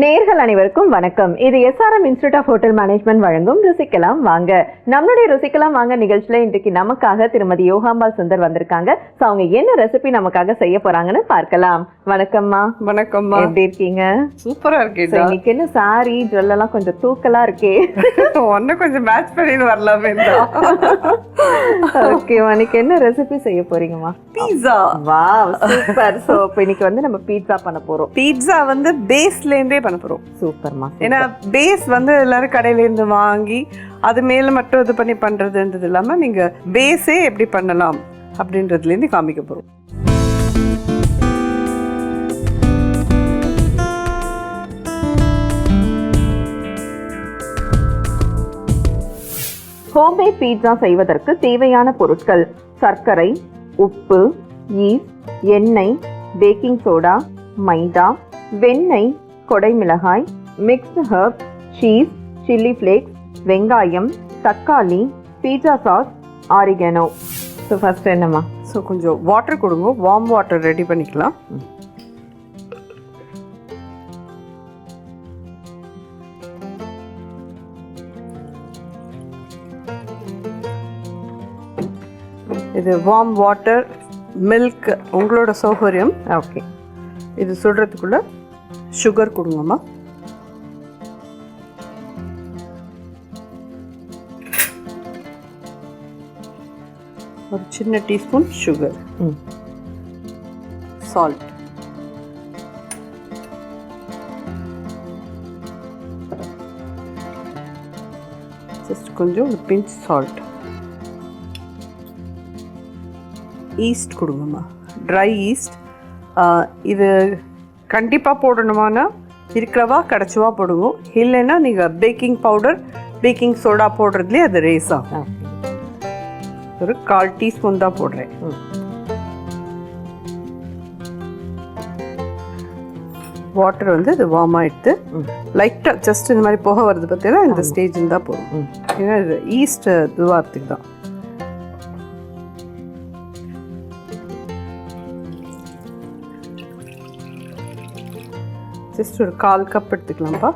நேயர்கள் அனைவருக்கும் வணக்கம். இது SRM institute of hotel management வழங்கும் ருசிக்கலாம் வாங்க. நம்மளுடைய ருசிக்கலாம் வாங்க நிகழ்ச்சியில இன்றைக்கு நமக்காக திருமதி யோகாம்பாள் சுந்தர் வந்திருக்காங்க. ஸோ அவங்க என்ன ரெசிபி நமக்காக செய்ய போறாங்கன்னு பார்க்கலாம். வணக்கம்மா. வணக்கம்மா. எப்படி இருக்கீங்க? சூப்பரா இருக்கேன். இன்னைக்கு என்ன சாரி ஜுவல்லாம் கொஞ்சம் தூக்கலா இருக்கே. ஒன்னும் கொஞ்சம் மேட்ச் பண்ணிட்டு வரலாமே. ஓகேவா, இன்னைக்கு என்ன ரெசிபி செய்ய போறீங்கம்மா? பீட்சா. Wow, super. ஸோ இப்போ இன்னைக்கு வந்து நம்ம பீட்சா பண்ண போறோம். பீட்சா வந்து பேஸ்ல இருந்தே பண்ண போறோம். சூப்பர்மா. ஏன்னா பேஸ் வந்து எல்லாரும் கடையில இருந்து வாங்கி அது மேல மட்டும் இது பண்ணி பண்றதுன்றது இல்லாம நீங்க பேஸே எப்படி பண்ணலாம் அப்படின்றதுல இருந்து காமிக்க போறோம். ஹோம்மேட் பீட்சா செய்வதற்கு தேவையான பொருட்கள்: சர்க்கரை, உப்பு, ஈஸ்ட், எண்ணெய், பேக்கிங் சோடா, மைதா, வெண்ணெய், கொடை மிளகாய், mixed herb, cheese, chilli flakes, வெங்காயம், தக்காளி, pizza sauce, oregano. So first என்னம்மா? ஸோ கொஞ்சம் வாட்டர் கொடுங்க. வார்ம் வாட்டர் ரெடி பண்ணிக்கலாம். இது வார்ம் வாட்டர், மில்க் உங்களோட சௌகரியம். ஓகே. இது சுடுறதுக்குள்ள சுகர் கொடுங்கம்மா. ஒரு சின்ன டீஸ்பூன் சுகர், சால்ட், ஜஸ்ட் கொஞ்சம் ஒரு பிஞ்ச் சால்ட், ஈஸ்ட் கொடுங்கம்மா. Try east. இது கண்டிப்பாக போடணுமானா இருக்கிறவா கிடச்சவா போடுங்க. இல்லைன்னா நீங்கள் பேக்கிங் பவுடர், பேக்கிங் சோடா போடுறதுலேயே அது ரேஸ் ஆகும். ஒரு 1/4 டீஸ்பூன் தான் போடுறேன். வாட்டர் வந்து இது வார்ம் ஆகிடுது. லைட்டாக ஜஸ்ட் இந்த மாதிரி புகை வருது பார்த்தீங்கன்னா இந்த ஸ்டேஜ் தான் போடும். ஏன்னா இது ஈஸ்ட் இதுவாகிறதுக்கு தான். ஜஸ்ட் ஒரு 1/4 கப் எடுத்துக்கலாம்ப்பா.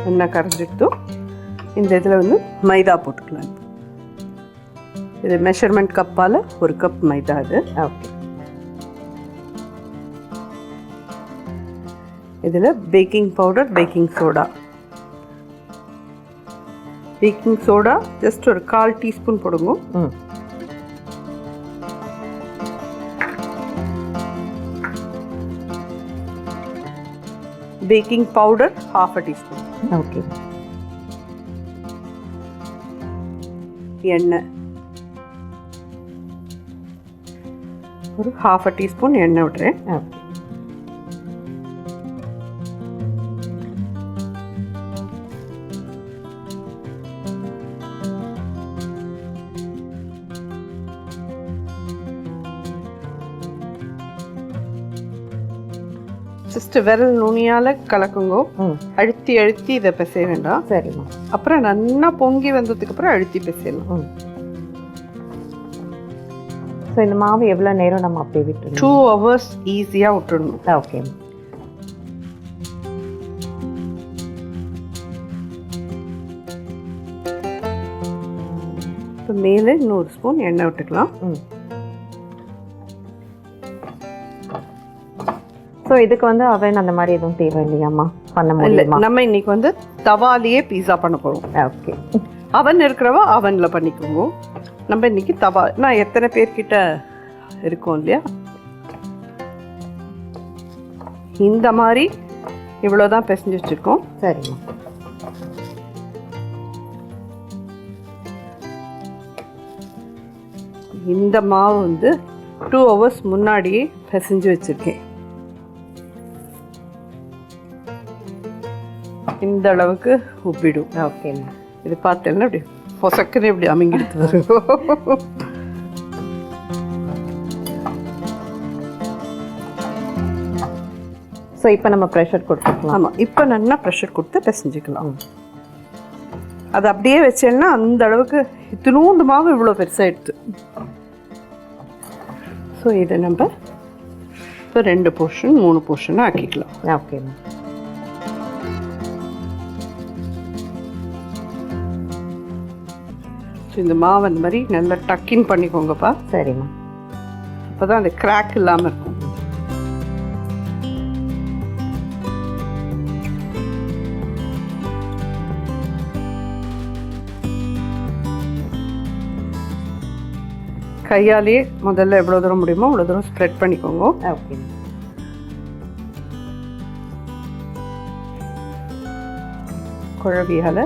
என்ன கரைஞ்சிட்டோம். இந்த இதில் வந்து மைதா போட்டுக்கலாம். இது மெஷர்மெண்ட் கப்பால் 1 கப் மைதா. இது ஓகே. இதில் baking powder, baking soda. Baking soda just ஒரு 1/4 டீஸ்பூன் போடுங்க. Baking powder 1/2 teaspoon. ஓகே. எண்ணெய் ஒரு 1/2 டீஸ்பூன் எண்ணெய் விடுறேன். ஓகே. ஜஸ்ட் விரல் நுனியால் கலக்குங்கோ. அழுத்தி அழுத்தி இதை பிசைய வேண்டாம். சரிம்மா. அப்புறம் நல்லா பொங்கி வந்ததுக்கு அப்புறம் அழுத்தி பிசையலாம். ஸோ இந்த மாவு எவ்வளோ நேரம் நம்ம அப்படியே விட்டுருணும்? 2 hours ஈஸியாக விட்டுடணும். ஓகே. இப்போ மேலே இன்னொரு ஸ்பூன் எண்ணெய் விட்டுக்கலாம். ஸோ இதுக்கு வந்து அவன் அந்த மாதிரி எதுவும் தேவை இல்லையாம்மா? பண்ண முடியல. நம்ம இன்னைக்கு வந்து தவாலேயே பீஸா பண்ண போகிறோம். ஓகே. அவன் இருக்கிறவா அவனில் பண்ணிக்கோங்க. நம்ம இன்னைக்கு தவா. நான் எத்தனை பேர்கிட்ட இருக்கோம் இல்லையா, இந்த மாதிரி இவ்வளோதான் பிசைஞ்சு வச்சுருக்கோம். சரிம்மா. இந்த மாவு வந்து 2 hours முன்னாடியே பிசைஞ்சு வச்சுருக்கேன். இந்த அளவுக்கு உப்பிடும். ஓகேம்மா. இது பார்த்தேன்னா இப்படி பொசக்குன்னு இப்படி அமைங்கிட்டு வரும். ஸோ இப்போ நம்ம ப்ரெஷர் கொடுத்துக்கலாம். ஆமாம், இப்போ நல்லா ப்ரெஷர் கொடுத்து பிசைஞ்சிக்கலாம். அது அப்படியே வச்சேன்னா அந்த அளவுக்கு இத்தினூண்டு மாவு இவ்வளோ பெருசாகிடுது. ஸோ இதை நம்ம இப்போ 2 போர்ஷன் 3 போர்ஷனாக ஆக்கிக்கலாம். ஓகேம்மா. ஸோ இந்த மாவு அந்த மாதிரி நல்லா டக்கின் பண்ணிக்கோங்கப்பா. சரிம்மா. அப்போ தான் அந்த கிராக் இல்லாமல் இருக்கும். கையாலேயே முதல்ல எவ்வளோ தூரம் முடியுமோ அவ்வளோ தூரம் ஸ்ப்ரெட் பண்ணிக்கோங்க. ஓகே. குழவியால்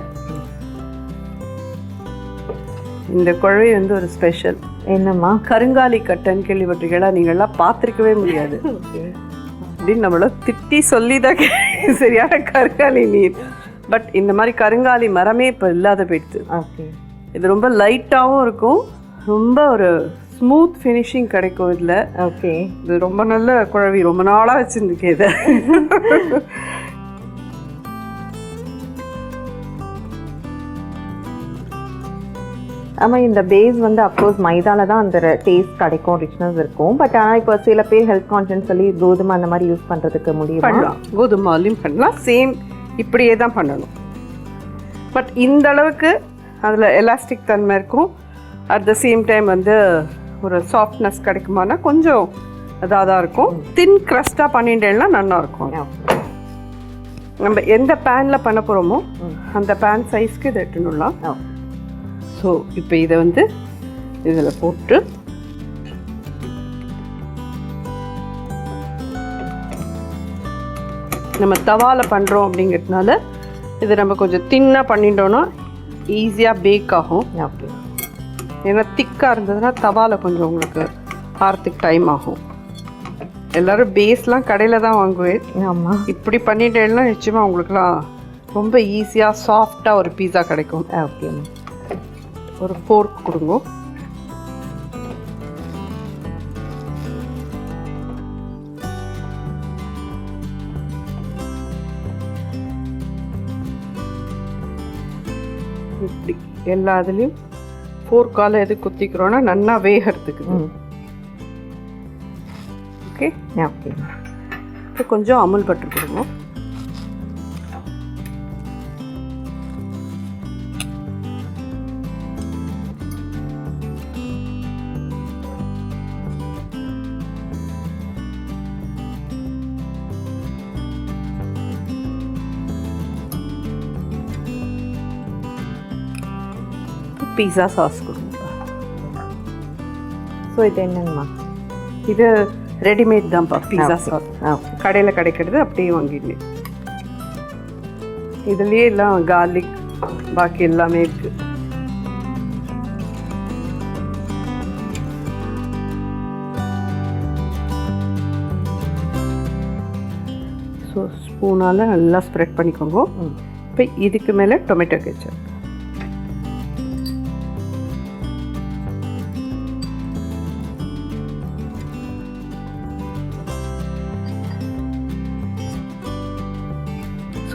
இந்த குழவி வந்து ஒரு ஸ்பெஷல். என்னம்மா? கருங்காலி கட்டைன்னு கேள்விப்பட்டிருக்கீங்களா? நீங்கள்லாம் பார்த்துருக்கவே முடியாது. அப்படின்னு நம்மள திட்டி சொல்லி தான் சரியான கருங்காலி நீர். பட் இந்த மாதிரி கருங்காலி மரமே இப்போ இல்லாத போயிடுது. ஓகே. இது ரொம்ப லைட்டாகவும் இருக்கும், ரொம்ப ஒரு ஸ்மூத் ஃபினிஷிங் கிடைக்கும் இதில். ஓகே. இது ரொம்ப நல்ல குழவி, ரொம்ப நாளாக வச்சுருந்துக்கேன் இதை. ஆமாம், இந்த பேஸ் வந்து அப்கோர்ஸ் மைதாவில் தான் அந்த டேஸ்ட் கிடைக்கும், ரிச்னஸ் இருக்கும். பட் ஆனால் இப்போ சில பேர் ஹெல்த் கான்ஷியஸ் சொல்லி கோதுமை அந்த மாதிரி யூஸ் பண்ணுறதுக்கு முடியும். பண்ணலாம், கோதுமாலையும் பண்ணலாம். சேம் இப்படியே தான் பண்ணணும். பட் இந்த அளவுக்கு அதில் எலாஸ்டிக் தன்மை இருக்கும். அட் த சேம் டைம் வந்து ஒரு சாஃப்ட்னஸ் கிடைக்குமானா கொஞ்சம் அதாக தான் இருக்கும். தின் க்ரஸ்ட்டாக பண்ணிட்டேன்னா நல்லா இருக்கும். நம்ம எந்த பேனில் பண்ண போகிறோமோ அந்த பேன் சைஸ்க்கு இதை எட்டுனுலாம். ஸோ இப்போ இதை வந்து இதில் போட்டு நம்ம தவாவில் பண்ணுறோம் அப்படிங்கிறதுனால இதை நம்ம கொஞ்சம் தின்னாக பண்ணிட்டோன்னா ஈஸியாக பேக் ஆகும். ஓகே. ஏன்னா திக்காக இருந்ததுன்னா தவாவில் கொஞ்சம் உங்களுக்கு ஆறத்துக்கு டைம் ஆகும். எல்லோரும் பேஸ்லாம் கடையில் தான் வாங்குவேன். ஆமாம். இப்படி பண்ணிட்டேன்னா நிச்சயமாக உங்களுக்குலாம் ரொம்ப ஈஸியாக சாஃப்டாக ஒரு பீஸா கிடைக்கும். ஓகேம்மா. ஒரு ஃபோர்க் கொடுங்க. இப்படி எல்லா இதுலேயும் ஃபோர்க்கால் எது குத்திக்கிறோன்னா நல்லா வேகிறதுக்கு. ஓகே. ஓகே. இப்போ கொஞ்சம் அமுல் பட்டர் கொடுங்க. பீஸா சாஸ் கொடுங்க. ஸோ இது என்னங்கம்மா? இது ரெடிமேட் தான்ப்பா பீஸா சாஸ். ஓகே. கடையில் கிடைக்கிறது அப்படியே வாங்கிடுவேன். இதுலேயே எல்லாம் கார்லிக் பாக்கி எல்லாமே இருக்கு. ஸோ ஸ்பூனால் நல்லா ஸ்ப்ரெட் பண்ணிக்கோங்க. இப்போ இதுக்கு மேலே டொமேட்டோ கெச்சப்.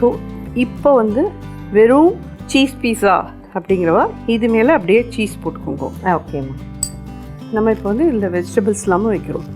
ஸோ இப்போ வந்து வெறும் சீஸ் பீஸா அப்படிங்கிறவா இது மேலே அப்படியே சீஸ் போட்டுக்கோங்க. ஓகேம்மா. நம்ம இப்போ வந்து இந்த வெஜிடபிள்ஸ் எல்லாமே வைக்கிறோம்.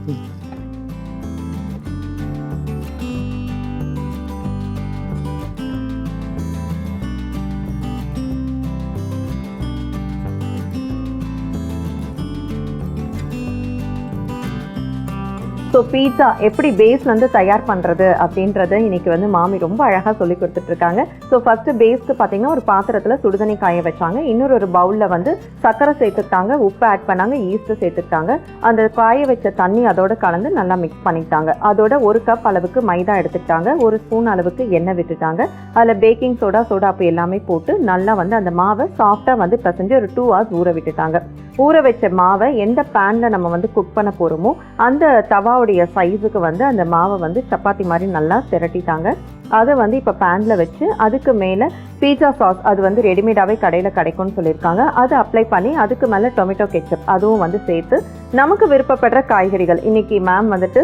ஸோ பீட்சா எப்படி பேஸ் வந்து தயார் பண்ணுறது அப்படின்றத இன்னைக்கு வந்து மாமி ரொம்ப அழகாக சொல்லி கொடுத்துட்ருக்காங்க. ஸோ ஃபஸ்ட்டு பேஸ்க்கு பார்த்தீங்கன்னா ஒரு பாத்திரத்தில் சுடுதண்ணி காய வச்சாங்க. இன்னொரு பவுலில் வந்து சர்க்கரை சேர்த்துக்கிட்டாங்க, உப்பு ஆட் பண்ணாங்க, ஈஸ்ட்டு சேர்த்துக்கிட்டாங்க. அந்த காய வச்ச தண்ணி அதோட கலந்து நல்லா மிக்ஸ் பண்ணிக்கிட்டாங்க. அதோட 1 கப் அளவுக்கு மைதா எடுத்துக்கிட்டாங்க, 1 ஸ்பூன் அளவுக்கு எண்ணெய் விட்டுட்டாங்க. அதில் பேக்கிங் சோடாப்பு எல்லாமே போட்டு நல்லா வந்து அந்த மாவை சாஃப்டாக வந்து பிசைஞ்சு ஒரு 2 hours ஊற விட்டுட்டாங்க. ஊற வச்ச மாவை எந்த பேனில் நம்ம வந்து குக் பண்ண போகிறோமோ அந்த தவாவுடைய சைஸுக்கு வந்து அந்த மாவை வந்து சப்பாத்தி மாதிரி நல்லா திரட்டிட்டாங்க. அதை வந்து இப்போ பேனில் வச்சு அதுக்கு மேலே பீட்சா சாஸ் அது வந்து ரெடிமேடாகவே கடையில் கிடைக்கும்னு சொல்லியிருக்காங்க. அதை அப்ளை பண்ணி அதுக்கு மேலே டொமேட்டோ கெச்சப் அதுவும் வந்து சேர்த்து நமக்கு விருப்பப்படுற காய்கறிகள் இன்னைக்கு மேம் வந்துட்டு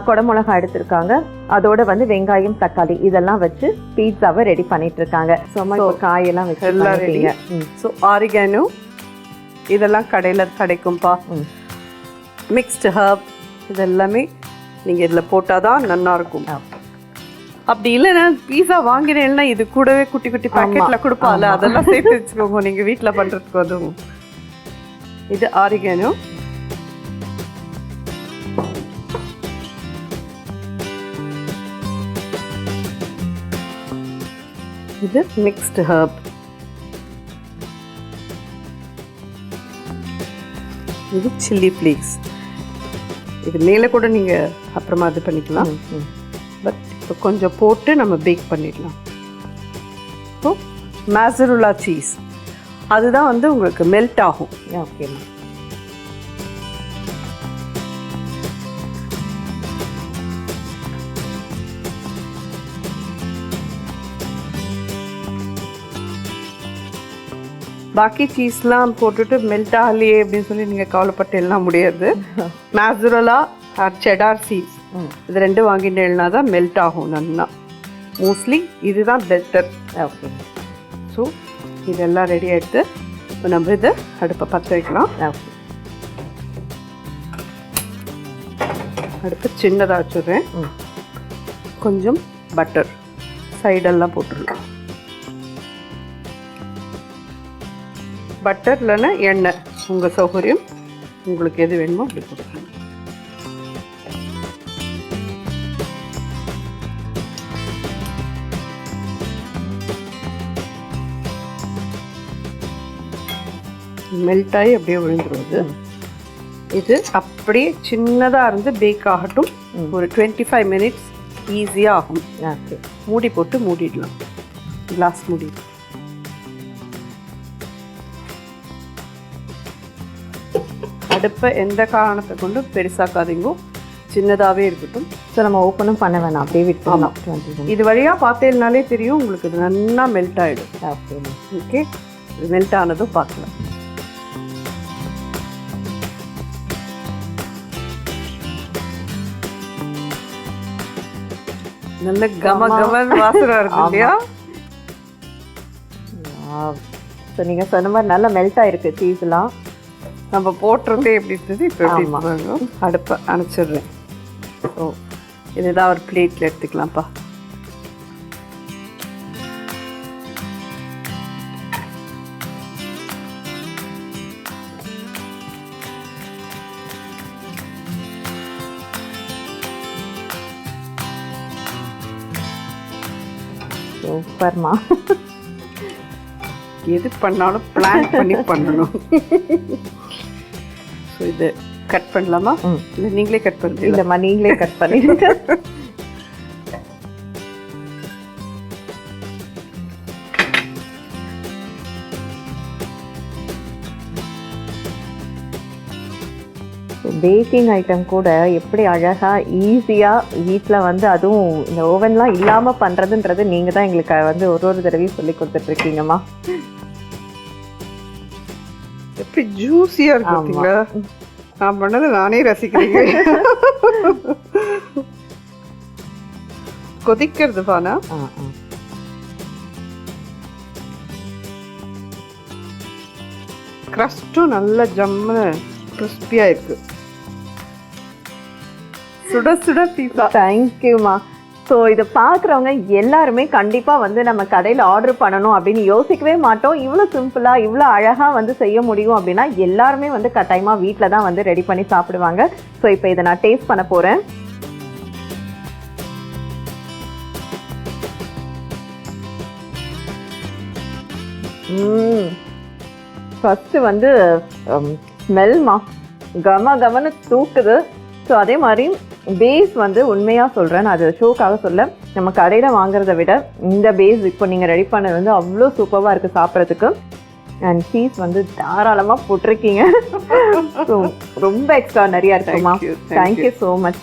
குடமிளகா எடுத்திருக்காங்க, அதோட வந்து வெங்காயம் தக்காளி இதெல்லாம் வச்சு பீட்சாவை ரெடி பண்ணிட்டு இருக்காங்க. ஸோ காயெல்லாம் வச்சு எல்லாம் ரெடி. ஸோ ஆரிகானோ இதெல்லாம் கடையில் கிடைக்கும்ப்பா. மிக்ஸ்டு ஹர்ப் இதெல்லாமே நீங்கள் இதில் போட்டால் தான் நல்லாயிருக்கும். அப்படி இல்லைன்னா பீஸா வாங்கினேன்னா இது கூடவே குட்டி குட்டி பாக்கெட்டில் கொடுப்பால, அதெல்லாம் சேர்த்து வச்சுக்கோங்க நீங்கள் வீட்டில் பண்ணுறதுக்கு. அதுவும் இது ஆரிகானோ. இது மிக்ஸ்டு ஹர்ப். இது சில்லி ஃப்ளேக்ஸ். இது மேலே கூட நீங்கள் அப்புறமா இது பண்ணிக்கலாம். பட் இப்போ கொஞ்சம் போட்டு நம்ம பேக் பண்ணிடலாம். ஸோ மேசருலா சீஸ் அதுதான் வந்து உங்களுக்கு மெல்ட் ஆகும். ஓகேம்மா. பாக்கி சீஸ்லாம் போட்டுட்டு மெல்ட் ஆகலையே அப்படின்னு சொல்லி நீங்கள் கவலைப்பட்டு எல்லாம் முடியாது. மேசருலா ஆர் செடார் சீஸ் இது ரெண்டு வாங்கிட்டேன்னா தான் மெல்ட் ஆகும் நல்லா. மோஸ்ட்லி இதுதான் பெட்டர். ஓகே. ஸோ இதெல்லாம் ரெடி ஆகிடுது. இப்போ நம்ம இதை அடுப்பை பற்ற வைக்கலாம். ஓகே. அடுப்பு சின்னதாக வச்சுடுறேன். கொஞ்சம் பட்டர் சைடெல்லாம் போட்டுடலாம். பட்டர் இல்லைன்னா எண்ணெய் உங்கள் சௌகரியம், உங்களுக்கு எது வேணுமோ அப்படி போட்டுக்கலாம். மெல்ட் ஆகி அப்படியே விழுந்துருவது. இது அப்படியே சின்னதாக இருந்து பேக் ஆகட்டும். ஒரு 25 மினிட்ஸ் ஈஸியாக ஆகும். ஓகே. மூடி போட்டு மூடிடலாம். கிளாஸ் மூடி. அடுப்பை எந்த காரணத்தை கொண்டும் பெருசாக்காதீங்க, சின்னதாகவே இருக்கட்டும். ஸோ நம்ம ஓப்பனும் பண்ண வேணாம், அப்படியே விட்டு இது வழியாக பார்த்தேன்னாலே தெரியும் உங்களுக்கு இது நல்லா மெல்ட் ஆகிடும். ஓகே. ஓகே. இது மெல்ட் ஆனதும் பார்க்கலாம். நல்ல கம கமன் வாசனை இருக்கு இல்லையா? ஸோ நீங்கள் சொன்ன மாதிரி நல்லா மெல்ட் ஆகிருக்கு சீஸ்லாம். நம்ம போட்டுறதே எப்படி இருந்தது இப்போ எப்படி இருப்பாங்க. அடுப்பை அணைச்சிடுறேன். ஸோ இதுதான் ஒரு பிளேட்டில் எடுத்துக்கலாம்ப்பா. சூப்பர்மா. எது பண்ணாலும் பிளான் பண்ணி பண்ணணும். ஸோ இது கட் பண்ணலாமா? இல்லை நீங்களே கட் பண்ணுறீங்க? இல்லைம்மா, நீங்களே கட் பண்ணிடுங்க. பேக்கிங் ஐட்டம் கூட எப்படி அழகாக ஈஸியாக வீட்டில் வந்து அதுவும் இந்த ஓவன்லாம் இல்லாமல் பண்ணுறதுன்றது நீங்கள் தான் எங்களுக்கு வந்து ஒரு தடவையும் சொல்லி கொடுத்துட்ருக்கீங்கம்மா. எப்படி ஜூஸியாக இருக்குங்களா? நான் பண்ணது நானே ரசிக்கிறீங்க. கொதிக்கிறது பானா. க்ரஸ்ட்டும் நல்ல ஜம்முன்னு கிறிஸ்பியாக இருக்கு. சுட சுட பீஸா. தேங்க்யூம்மா. ஸோ இதை பார்க்குறவங்க எல்லாருமே கண்டிப்பாக வந்து நம்ம கடையில் ஆர்டர் பண்ணணும் அப்படின்னு யோசிக்கவே மாட்டோம். இவ்வளோ சிம்பிளாக இவ்வளோ அழகாக வந்து செய்ய முடியும் அப்படின்னா எல்லாருமே வந்து கட்டாயமாக வீட்டில் தான் வந்து ரெடி பண்ணி சாப்பிடுவாங்க. ஸோ இப்போ இதை நான் டேஸ்ட் பண்ண போகிறேன். ஃபஸ்ட்டு வந்து ஸ்மெல்மா கம கமன்னு தூக்குது. ஸோ அதே மாதிரி பேஸ் வந்து உண்மையாக சொல்கிறேன், நான் அது ஷோக்காக சொல்ல, நம்ம கடையில் வாங்குறத விட இந்த பேஸ் இப்போ நீங்கள் ரெடி பண்ணது வந்து அவ்வளோ சூப்பராக இருக்குது சாப்பிட்றதுக்கு. அண்ட் சீஸ் வந்து தாராளமாக போட்டிருக்கீங்க. ஸோ ரொம்ப எக்ஸ்ட்ரா நிறையா இருக்குமா. Thank you so much.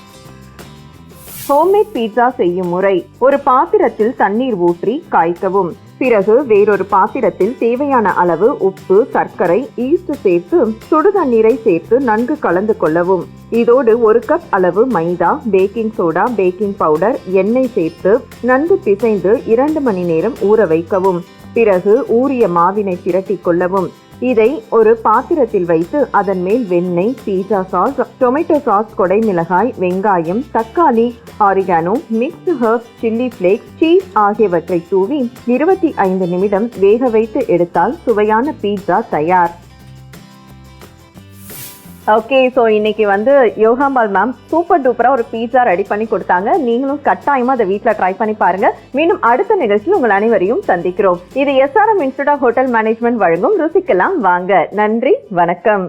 Homemade pizza செய்யும் முறை: ஒரு பாத்திரத்தில் தண்ணீர் ஊற்றி காய்க்கவும். பிறகு வேறொரு பாத்திரத்தில் தேவையான அளவு உப்பு, சர்க்கரை, ஈஸ்ட் சேர்த்து சுடு தண்ணீரை சேர்த்து நன்கு கலந்து கொள்ளவும். இதோடு 1 கப் அளவு மைதா, பேக்கிங் சோடா, பேக்கிங் பவுடர், எண்ணெய் சேர்த்து நன்கு பிசைந்து 2 மணி நேரம் ஊற வைக்கவும். பிறகு ஊறிய மாவினை திரட்டி கொள்ளவும். இதை ஒரு பாத்திரத்தில் வைத்து அதன் மேல் வெண்ணெய், பீட்சா சாஸ், டொமேட்டோ சாஸ், கொடை மிளகாய், வெங்காயம், தக்காளி, oregano, mixed herbs, chilli flakes, cheese ஆகியவற்றை தூவி 25 நிமிடம் வேக வைத்து எடுத்தால் சுவையான பீட்சா தயார். ஓகே, ஸோ இன்னைக்கு யோகாம்பாள் மேம் சூப்பர் டூப்பராக ஒரு பீட்சா ரெடி பண்ணி கொடுத்தாங்க. நீங்களும் கட்டாயமாக அதை வீட்டில் ட்ரை பண்ணி பாருங்க. மீண்டும் அடுத்த நிகழ்ச்சியில் உங்கள் அனைவரையும் சந்திக்கிறோம். இது SRM institute of hotel management வழங்கும் ருசிக்கலாம் வாங்க. நன்றி, வணக்கம்.